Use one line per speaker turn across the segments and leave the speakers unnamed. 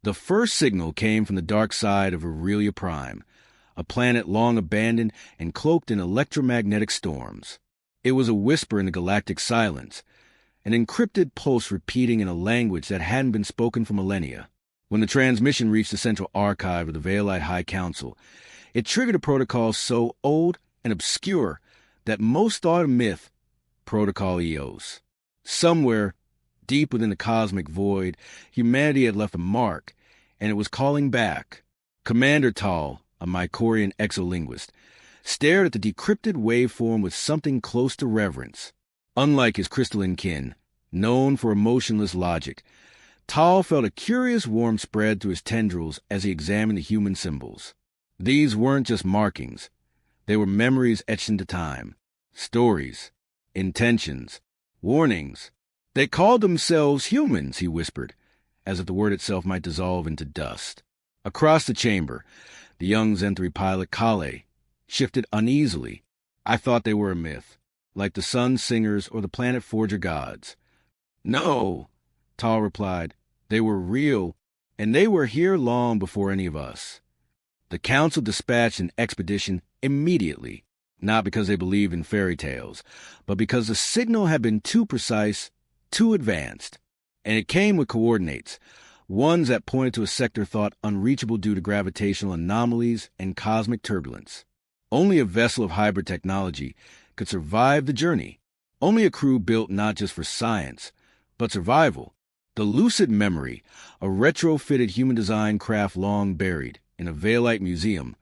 The first signal came from the dark side of Aurelia Prime, a planet long abandoned and cloaked in electromagnetic storms. It was a whisper in the galactic silence, an encrypted pulse repeating in a language that hadn't been spoken for millennia. When the transmission reached the central archive of the Veilite High Council, it triggered a protocol so old and obscure that most thought a myth, Protocol Eos. Somewhere, deep within the cosmic void, humanity had left a mark, and it was calling back. Commander Tahl, a Mycorian exolinguist, stared at the decrypted waveform with something close to reverence. Unlike his crystalline kin, known for emotionless logic, Tahl felt a curious warmth spread through his tendrils as he examined the human symbols. These weren't just markings. They were memories etched into time, stories, intentions, warnings. They called themselves humans, he whispered, as if the word itself might dissolve into dust. Across the chamber, the young Zen-3 pilot Kalei shifted uneasily. I thought they were a myth, like the sun singers or the planet forger gods. No, Tahl replied. They were real, and they were here long before any of us. The council dispatched an expedition immediately, not because they believed in fairy tales, but because the signal had been too precise, too advanced. And it came with coordinates, ones that pointed to a sector thought unreachable due to gravitational anomalies and cosmic turbulence. Only a vessel of hybrid technology could survive the journey. Only a crew built not just for science, but survival. The Lucid Memory, a retrofitted human-designed craft long buried in a Veilite museum,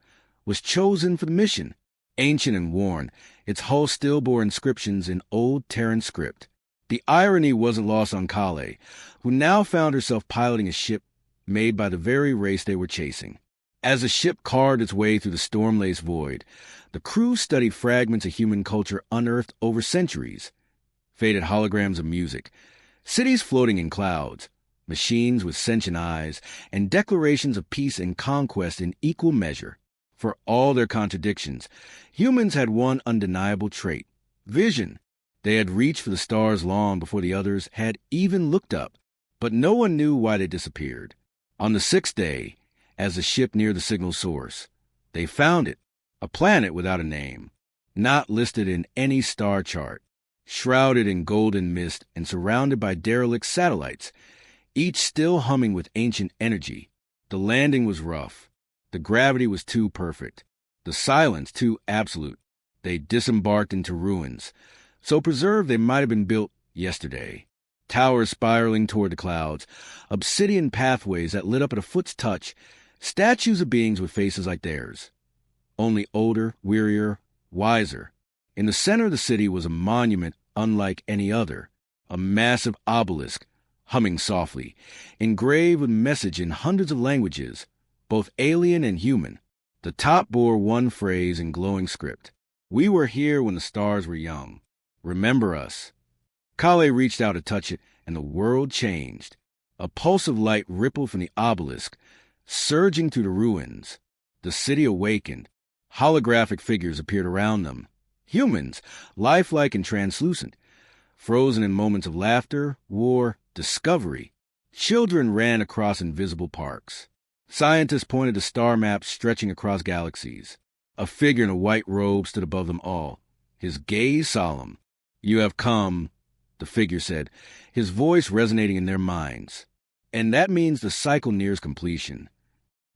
was chosen for the mission. Ancient and worn, its hull still bore inscriptions in old Terran script. The irony wasn't lost on Kalei, who now found herself piloting a ship made by the very race they were chasing. As the ship carved its way through the storm-laced void, the crew studied fragments of human culture unearthed over centuries. Faded holograms of music, cities floating in clouds, machines with sentient eyes, and declarations of peace and conquest in equal measure. For all their contradictions, humans had one undeniable trait: vision. They had reached for the stars long before the others had even looked up, but no one knew why they disappeared. On the sixth day, as the ship neared the signal source, they found it, a planet without a name, not listed in any star chart, shrouded in golden mist and surrounded by derelict satellites, each still humming with ancient energy. The landing was rough. The gravity was too perfect. The silence too absolute. They disembarked into ruins, so preserved they might have been built yesterday. Towers spiraling toward the clouds, obsidian pathways that lit up at a foot's touch, statues of beings with faces like theirs. Only older, wearier, wiser. In the center of the city was a monument unlike any other, a massive obelisk, humming softly, engraved with message in hundreds of languages, both alien and human. The top bore one phrase in glowing script: "We were here when the stars were young. Remember us." Kalei reached out to touch it, and the world changed. A pulse of light rippled from the obelisk, surging through the ruins. The city awakened. Holographic figures appeared around them. Humans, lifelike and translucent, frozen in moments of laughter, war, discovery. Children ran across invisible parks. Scientists pointed to star maps stretching across galaxies. A figure in a white robe stood above them all, his gaze solemn. "You have come," the figure said, his voice resonating in their minds. "And that means the cycle nears completion."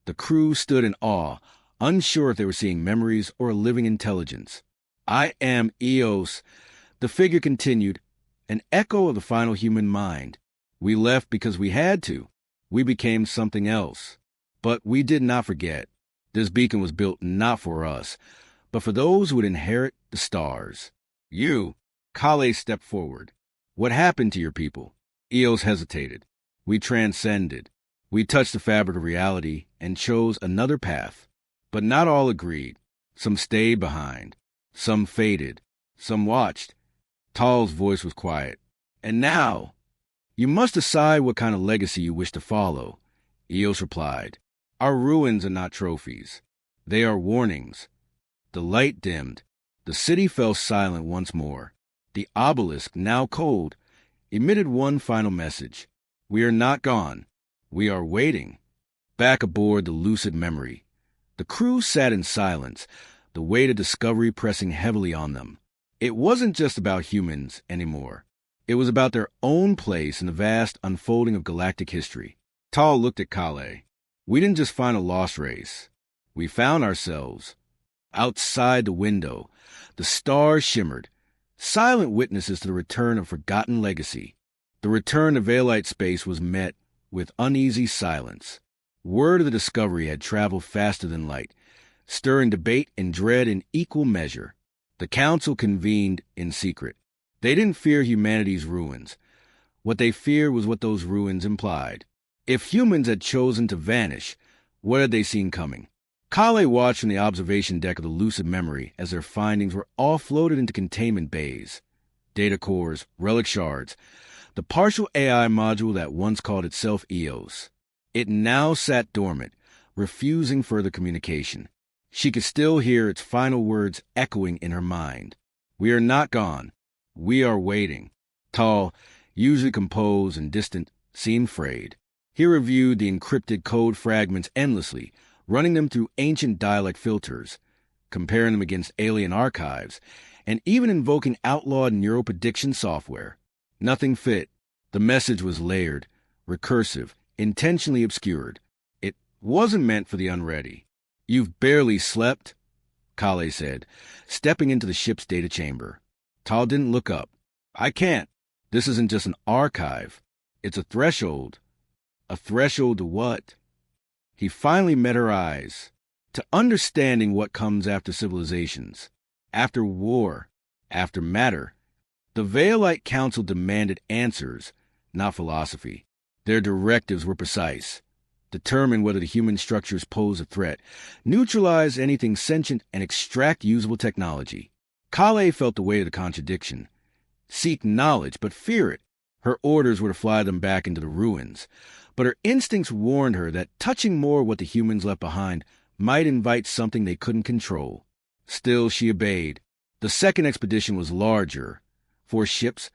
The crew stood in awe, unsure if they were seeing memories or a living intelligence. "I am Eos," the figure continued, an echo of the final human mind. "We left because we had to. We became something else. But we did not forget. This beacon was built not for us, but for those who would inherit the stars." "You," Kalei stepped forward. "What happened to your people?" Eos hesitated. "We transcended. We touched the fabric of reality and chose another path. But not all agreed. Some stayed behind. Some faded. Some watched." Tahl's voice was quiet. "And now, you must decide what kind of legacy you wish to follow." Eos replied, "Our ruins are not trophies. They are warnings." The light dimmed. The city fell silent once more. The obelisk, now cold, emitted one final message: "We are not gone. We are waiting." Back aboard the lucid memory, the crew sat in silence, the weight of discovery pressing heavily on them. It wasn't just about humans anymore. It was about their own place in the vast unfolding of galactic history. Tahl looked at Kalei. We didn't just find a lost race. We found ourselves. Outside the window, the stars shimmered, silent witnesses to the return of forgotten legacy. The return to Veilite space was met with uneasy silence. Word of the discovery had traveled faster than light, stirring debate and dread in equal measure. The council convened in secret. They didn't fear humanity's ruins. What they feared was what those ruins implied. If humans had chosen to vanish, what had they seen coming? Kalei watched from the observation deck of the lucid memory as their findings were offloaded into containment bays. Data cores, relic shards, the partial AI module that once called itself EOS. It now sat dormant, refusing further communication. She could still hear its final words echoing in her mind. We are not gone. We are waiting. Tahl, usually composed and distant, seemed frayed. He reviewed the encrypted code fragments endlessly, running them through ancient dialect filters, comparing them against alien archives, and even invoking outlawed neuroprediction software. Nothing fit. The message was layered, recursive, intentionally obscured. It wasn't meant for the unready. You've barely slept, Kalei said, stepping into the ship's data chamber. Tahl didn't look up. I can't. This isn't just an archive. It's a threshold. A threshold to what? He finally met her eyes. To understanding what comes after civilizations, after war, after matter. The Veilite Council demanded answers, not philosophy. Their directives were precise. Determine whether the human structures pose a threat, neutralize anything sentient, and extract usable technology. Kalei felt the weight of the contradiction. Seek knowledge, but fear it. Her orders were to fly them back into the ruins, but her instincts warned her that touching more what the humans left behind might invite something they couldn't control. Still, she obeyed. The second expedition was larger. 4 ships,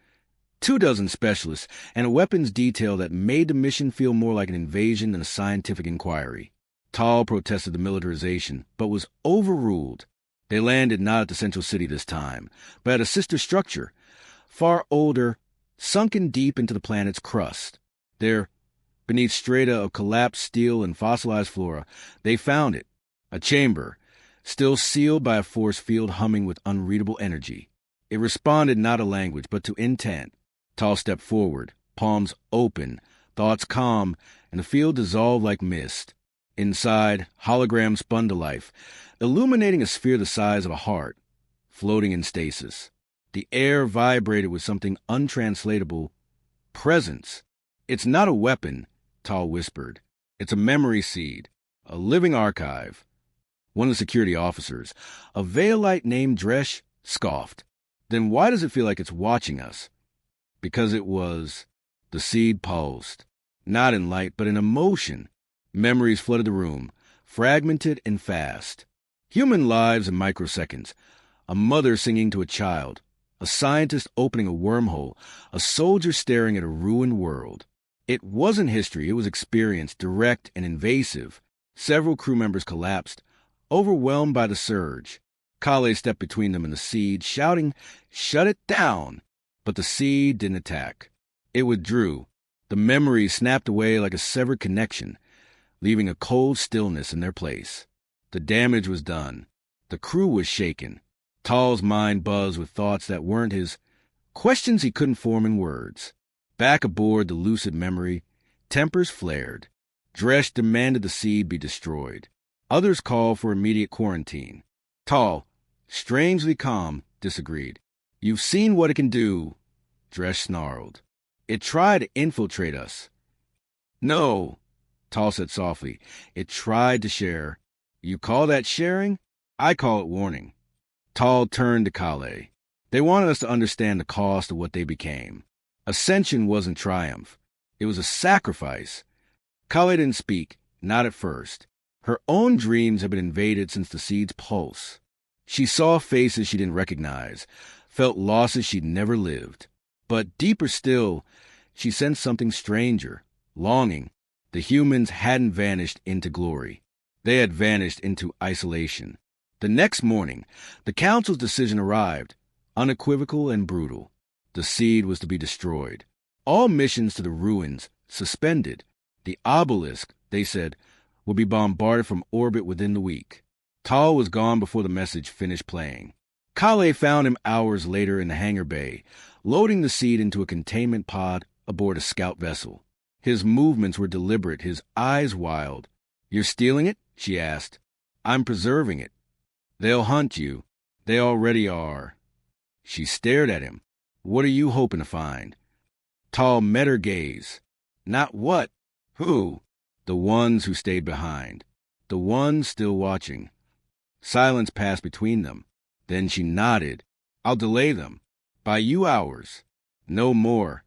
24 specialists, and a weapons detail that made the mission feel more like an invasion than a scientific inquiry. Tahl protested the militarization, but was overruled. They landed not at the central city this time, but at a sister structure, far older, sunken deep into the planet's crust. There, beneath strata of collapsed steel and fossilized flora, they found it, a chamber, still sealed by a force field humming with unreadable energy. It responded not to language, but to intent. Tahl stepped forward, palms open, thoughts calm, and the field dissolved like mist. Inside, holograms spun to life, illuminating a sphere the size of a heart, floating in stasis. The air vibrated with something untranslatable. Presence. It's not a weapon, Tahl whispered. It's a memory seed, a living archive. One of the security officers, a Veilite named Dresh, scoffed. Then why does it feel like it's watching us? Because it was. The seed pulsed. Not in light, but in emotion. Memories flooded the room, fragmented and fast. Human lives in microseconds. A mother singing to a child. A scientist opening a wormhole. A soldier staring at a ruined world. It wasn't history, it was experience, direct and invasive. Several crew members collapsed, overwhelmed by the surge. Kalei stepped between them and the seed, shouting, "Shut it down!" But the seed didn't attack. It withdrew. The memories snapped away like a severed connection, leaving a cold stillness in their place. The damage was done. The crew was shaken. Tahl's mind buzzed with thoughts that weren't his, questions he couldn't form in words. Back aboard the lucid memory, tempers flared. Dresh demanded the seed be destroyed. Others called for immediate quarantine. Tahl, strangely calm, disagreed. "You've seen what it can do," Dresh snarled. "It tried to infiltrate us." "No," Tahl said softly. "It tried to share." "You call that sharing? I call it warning." Tahl turned to Kalei. "They wanted us to understand the cost of what they became. Ascension wasn't triumph. It was a sacrifice." Kalei didn't speak, not at first. Her own dreams had been invaded since the seed's pulse. She saw faces she didn't recognize, felt losses she'd never lived. But deeper still, she sensed something stranger, longing, The humans hadn't vanished into glory. They had vanished into isolation. The next morning, the council's decision arrived, unequivocal and brutal. The seed was to be destroyed. All missions to the ruins suspended. The obelisk, they said, would be bombarded from orbit within the week. Tahl was gone before the message finished playing. Kalei found him hours later in the hangar bay, loading the seed into a containment pod aboard a scout vessel. His movements were deliberate, his eyes wild. "You're stealing it?" she asked. "I'm preserving it." "They'll hunt you. They already are." She stared at him. "What are you hoping to find?" Tahl met her gaze. "Not what? Who?" "The ones who stayed behind. The ones still watching." Silence passed between them. Then she nodded. "I'll delay them. By you hours. No more."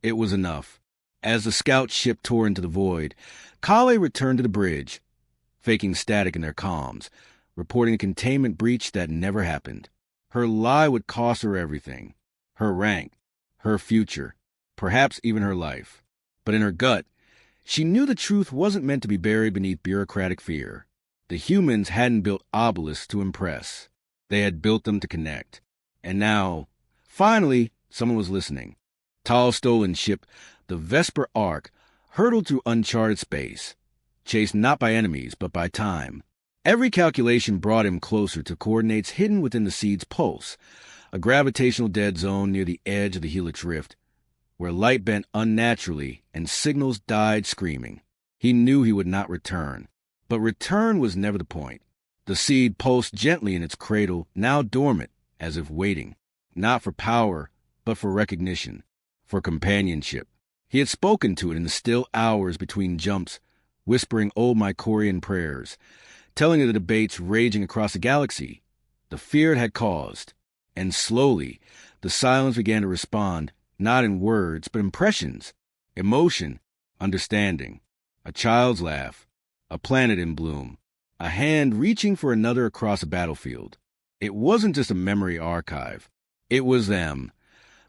It was enough. As the scout ship tore into the void, Kalei returned to the bridge, faking static in their comms, reporting a containment breach that never happened. Her lie would cost her everything. Her rank, her future, perhaps even her life. But in her gut, she knew the truth wasn't meant to be buried beneath bureaucratic fear. The humans hadn't built obelisks to impress. They had built them to connect. And now, finally, someone was listening. Tahl's stolen ship, the Vesper Ark, hurtled through uncharted space, chased not by enemies, but by time. Every calculation brought him closer to coordinates hidden within the seed's pulse, a gravitational dead zone near the edge of the helix rift, where light bent unnaturally and signals died screaming. He knew he would not return, but return was never the point. The seed pulsed gently in its cradle, now dormant, as if waiting, not for power, but for recognition, for companionship. He had spoken to it in the still hours between jumps, whispering old Mycorian prayers, telling of the debates raging across the galaxy, the fear it had caused. And slowly, the silence began to respond, not in words, but impressions, emotion, understanding. A child's laugh, a planet in bloom, a hand reaching for another across a battlefield. It wasn't just a memory archive. It was them,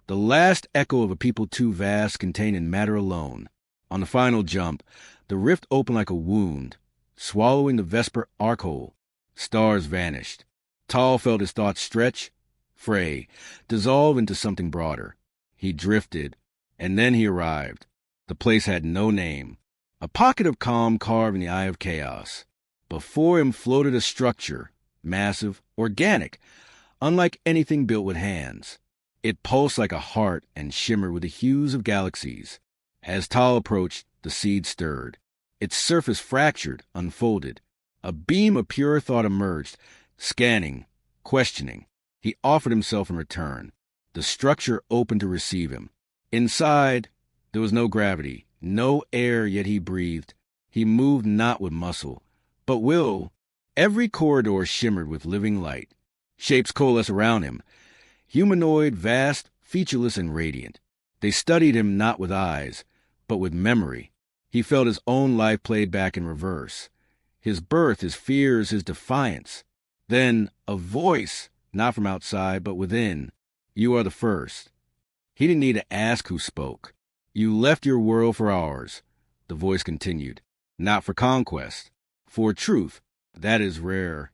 the last echo of a people too vast contained in matter alone. On the final jump, the rift opened like a wound, swallowing the Vesper arc hole. Stars vanished. Tahl felt his thoughts stretch, fray, dissolve into something broader. He drifted, and then he arrived. The place had no name. A pocket of calm carved in the eye of chaos. Before him floated a structure, massive, organic, unlike anything built with hands. It pulsed like a heart and shimmered with the hues of galaxies. As Tahl approached, the seed stirred. Its surface fractured, unfolded. A beam of pure thought emerged, scanning, questioning. He offered himself in return. The structure opened to receive him. Inside, there was no gravity, no air, yet he breathed. He moved not with muscle, but will. Every corridor shimmered with living light. Shapes coalesced around him, humanoid, vast, featureless, and radiant. They studied him not with eyes, but with memory. He felt his own life played back in reverse. His birth, his fears, his defiance. Then a voice, not from outside, but within. "You are the first." He didn't need to ask who spoke. "You left your world for ours," the voice continued. "Not for conquest. For truth. That is rare."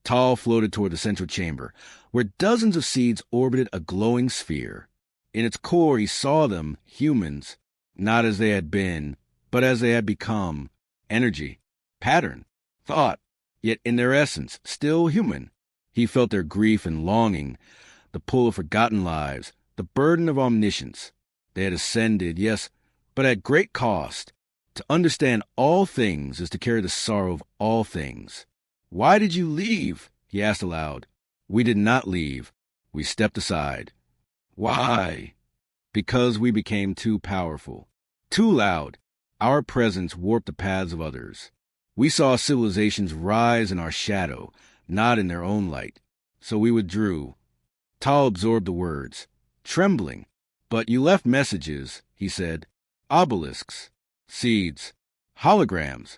Tahl floated toward the central chamber, where dozens of seeds orbited a glowing sphere. In its core he saw them, humans, not as they had been, but as they had become. Energy, pattern, thought, yet in their essence, still human. He felt their grief and longing, the pull of forgotten lives, the burden of omniscience. They had ascended, yes, but at great cost. To understand all things is to carry the sorrow of all things. "Why did you leave?" he asked aloud. "We did not leave. We stepped aside." "Why?" "Because we became too powerful, too loud. Our presence warped the paths of others. We saw civilizations rise in our shadow, not in their own light. So we withdrew." Tahl absorbed the words, trembling. "But you left messages," he said. "Obelisks, seeds, holograms."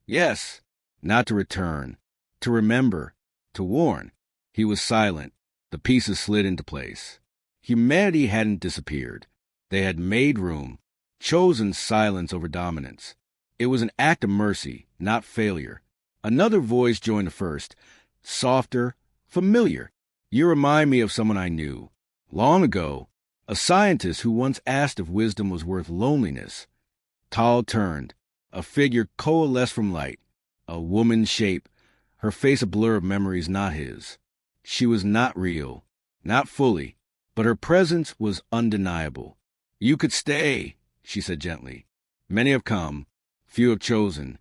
"Yes." "Not to return, to remember, to warn." He was silent. The pieces slid into place. Humanity hadn't disappeared. They had made room, chosen silence over dominance. It was an act of mercy, not failure. Another voice joined the first, softer, familiar. You remind me of someone I knew. Long ago, a scientist who once asked if wisdom was worth loneliness. Tahl turned. A figure coalesced from light. A woman's shape, her face a blur of memories not his. She was not real, not fully, but her presence was undeniable. You could stay, she said gently. Many have come, few have chosen.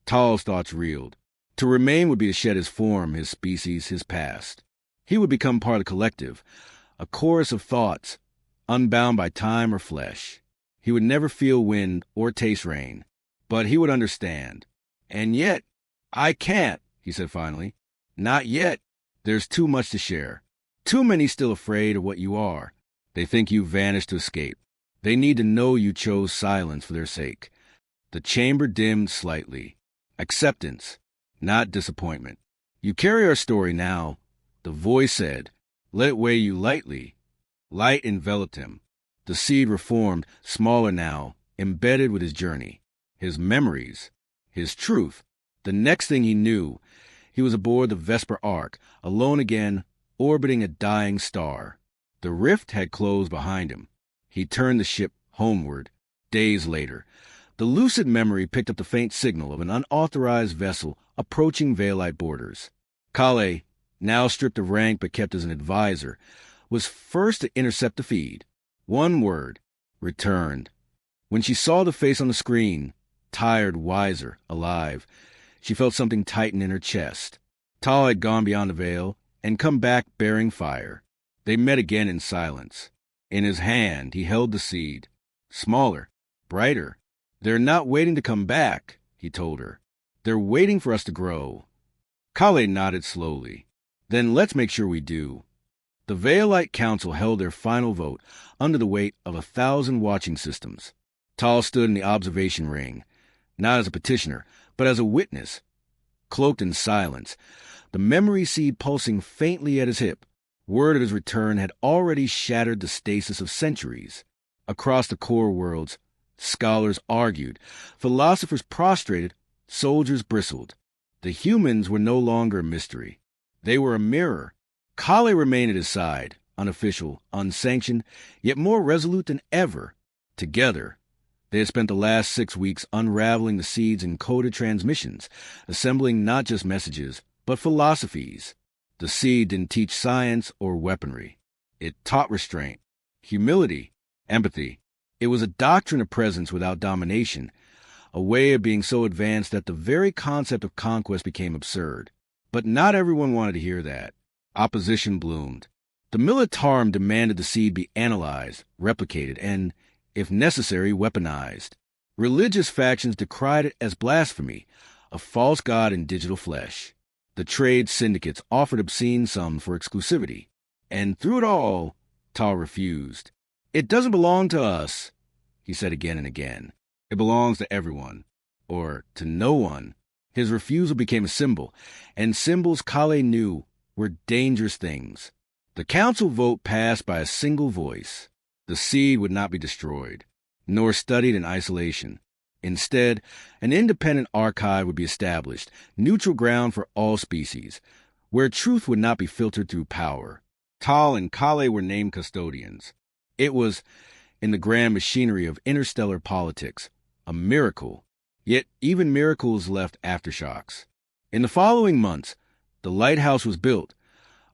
Tahl's thoughts reeled. To remain would be to shed his form, his species, his past. He would become part of the collective, a chorus of thoughts, unbound by time or flesh. He would never feel wind or taste rain, but he would understand. And yet, I can't, he said finally. Not yet. There's too much to share. Too many still afraid of what you are. They think you vanished to escape. They need to know you chose silence for their sake. The chamber dimmed slightly. Acceptance, not disappointment. You carry our story now, the voice said. Let it weigh you lightly. Light enveloped him. The seed reformed, smaller now, embedded with his journey, his memories, his truth. The next thing he knew, he was aboard the Vesper Ark, alone again, orbiting a dying star. The rift had closed behind him. He turned the ship homeward. Days later, the lucid memory picked up the faint signal of an unauthorized vessel approaching Veilite borders. Kalei, now stripped of rank but kept as an advisor, was first to intercept the feed. One word, returned. When she saw the face on the screen, tired, wiser, alive, she felt something tighten in her chest. Tahl had gone beyond the veil and come back bearing fire. They met again in silence. In his hand, he held the seed. Smaller, brighter. They're not waiting to come back, he told her. They're waiting for us to grow. Kalei nodded slowly. Then let's make sure we do. The Veilite Council held their final vote under the weight of 1,000 watching systems. Tahl stood in the observation ring, not as a petitioner, but as a witness. Cloaked in silence, the memory seed pulsing faintly at his hip, word of his return had already shattered the stasis of centuries. Across the core worlds, scholars argued, philosophers prostrated, soldiers bristled. The humans were no longer a mystery. They were a mirror. Kalei remained at his side, unofficial, unsanctioned, yet more resolute than ever. Together, they had spent the last 6 weeks unraveling the seed's encoded transmissions, assembling not just messages, but philosophies. The seed didn't teach science or weaponry. It taught restraint, humility, empathy. It was a doctrine of presence without domination, a way of being so advanced that the very concept of conquest became absurd. But not everyone wanted to hear that. Opposition bloomed. The Militarum demanded the seed be analyzed, replicated, and, if necessary, weaponized. Religious factions decried it as blasphemy, a false god in digital flesh. The trade syndicates offered obscene sums for exclusivity. And through it all, Tahl refused. It doesn't belong to us, he said again and again. It belongs to everyone. Or to no one. His refusal became a symbol, and symbols Kalei knew were dangerous things. The council vote passed by a single voice. The seed would not be destroyed, nor studied in isolation. Instead, an independent archive would be established, neutral ground for all species, where truth would not be filtered through power. Tahl and Kalei were named custodians. It was, in the grand machinery of interstellar politics, a miracle. Yet even miracles left aftershocks. In the following months, the lighthouse was built,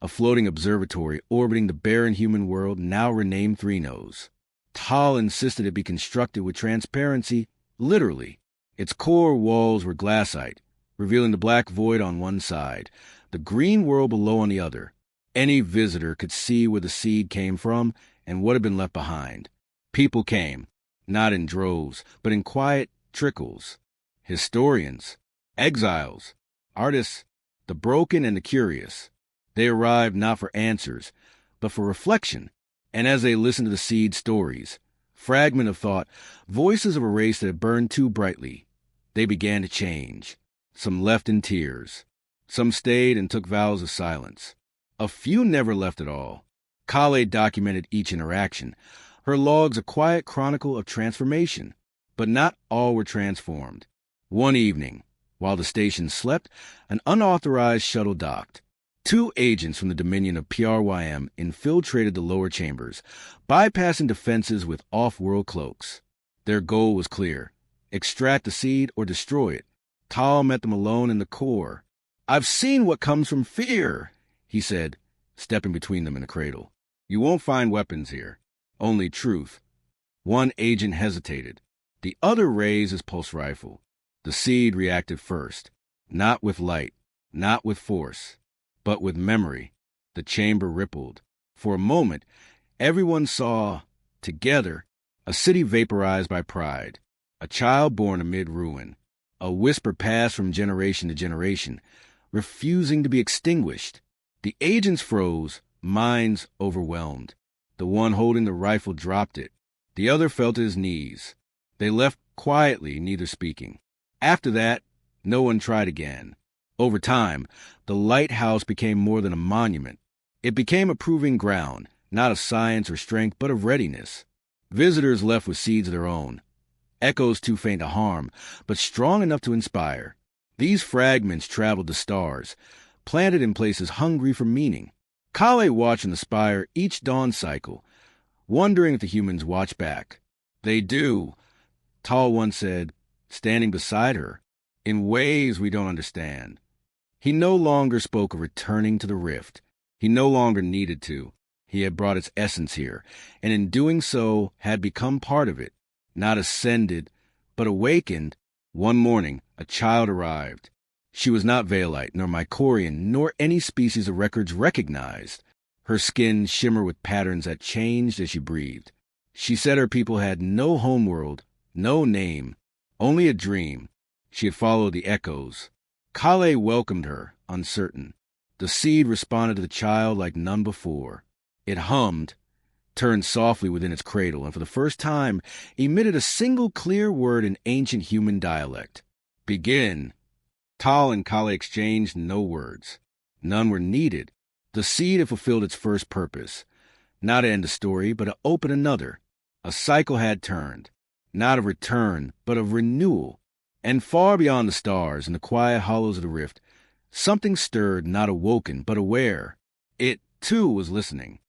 a floating observatory orbiting the barren human world now renamed Three Nose. Tahl insisted it be constructed with transparency, literally. Its core walls were glassite, revealing the black void on one side, the green world below on the other. Any visitor could see where the seed came from and what had been left behind. People came, not in droves, but in quiet trickles. Historians, exiles, artists, the broken and the curious. They arrived not for answers, but for reflection. And as they listened to the seed stories, fragment of thought, voices of a race that had burned too brightly, they began to change. Some left in tears. Some stayed and took vows of silence. A few never left at all. Kalei documented each interaction, her logs a quiet chronicle of transformation. But not all were transformed. One evening, while the station slept, an unauthorized shuttle docked. 2 agents from the Dominion of PRYM infiltrated the lower chambers, bypassing defenses with off-world cloaks. Their goal was clear: extract the seed or destroy it. Tahl met them alone in the core. "I've seen what comes from fear," he said, stepping between them in the cradle. "You won't find weapons here, only truth." One agent hesitated. The other raised his pulse rifle. The seed reacted first, not with light, not with force, but with memory. The chamber rippled. For a moment, everyone saw, together, a city vaporized by pride, a child born amid ruin, a whisper passed from generation to generation, refusing to be extinguished. The agents froze, minds overwhelmed. The one holding the rifle dropped it. The other fell to his knees. They left quietly, neither speaking. After that, no one tried again. Over time, the lighthouse became more than a monument. It became a proving ground, not of science or strength, but of readiness. Visitors left with seeds of their own, echoes too faint to harm, but strong enough to inspire. These fragments traveled the stars, planted in places hungry for meaning. Kalei watched in the spire each dawn cycle, wondering if the humans watch back. "They do," Tahl once said, standing beside her, "in ways we don't understand." He no longer spoke of returning to the rift. He no longer needed to. He had brought its essence here, and in doing so had become part of it. Not ascended, but awakened. One morning, a child arrived. She was not Veilite, nor Mycorian, nor any species of records recognized. Her skin shimmered with patterns that changed as she breathed. She said her people had no homeworld, no name, only a dream. She had followed the echoes. Kalei welcomed her, uncertain. The seed responded to the child like none before. It hummed, turned softly within its cradle, and for the first time emitted a single clear word in ancient human dialect. "Begin." Tahl and Kalei exchanged no words. None were needed. The seed had fulfilled its first purpose. Not to end a story, but to open another. A cycle had turned, not of return, but of renewal. And far beyond the stars, in the quiet hollows of the rift, something stirred, not awoken, but aware. It, too, was listening.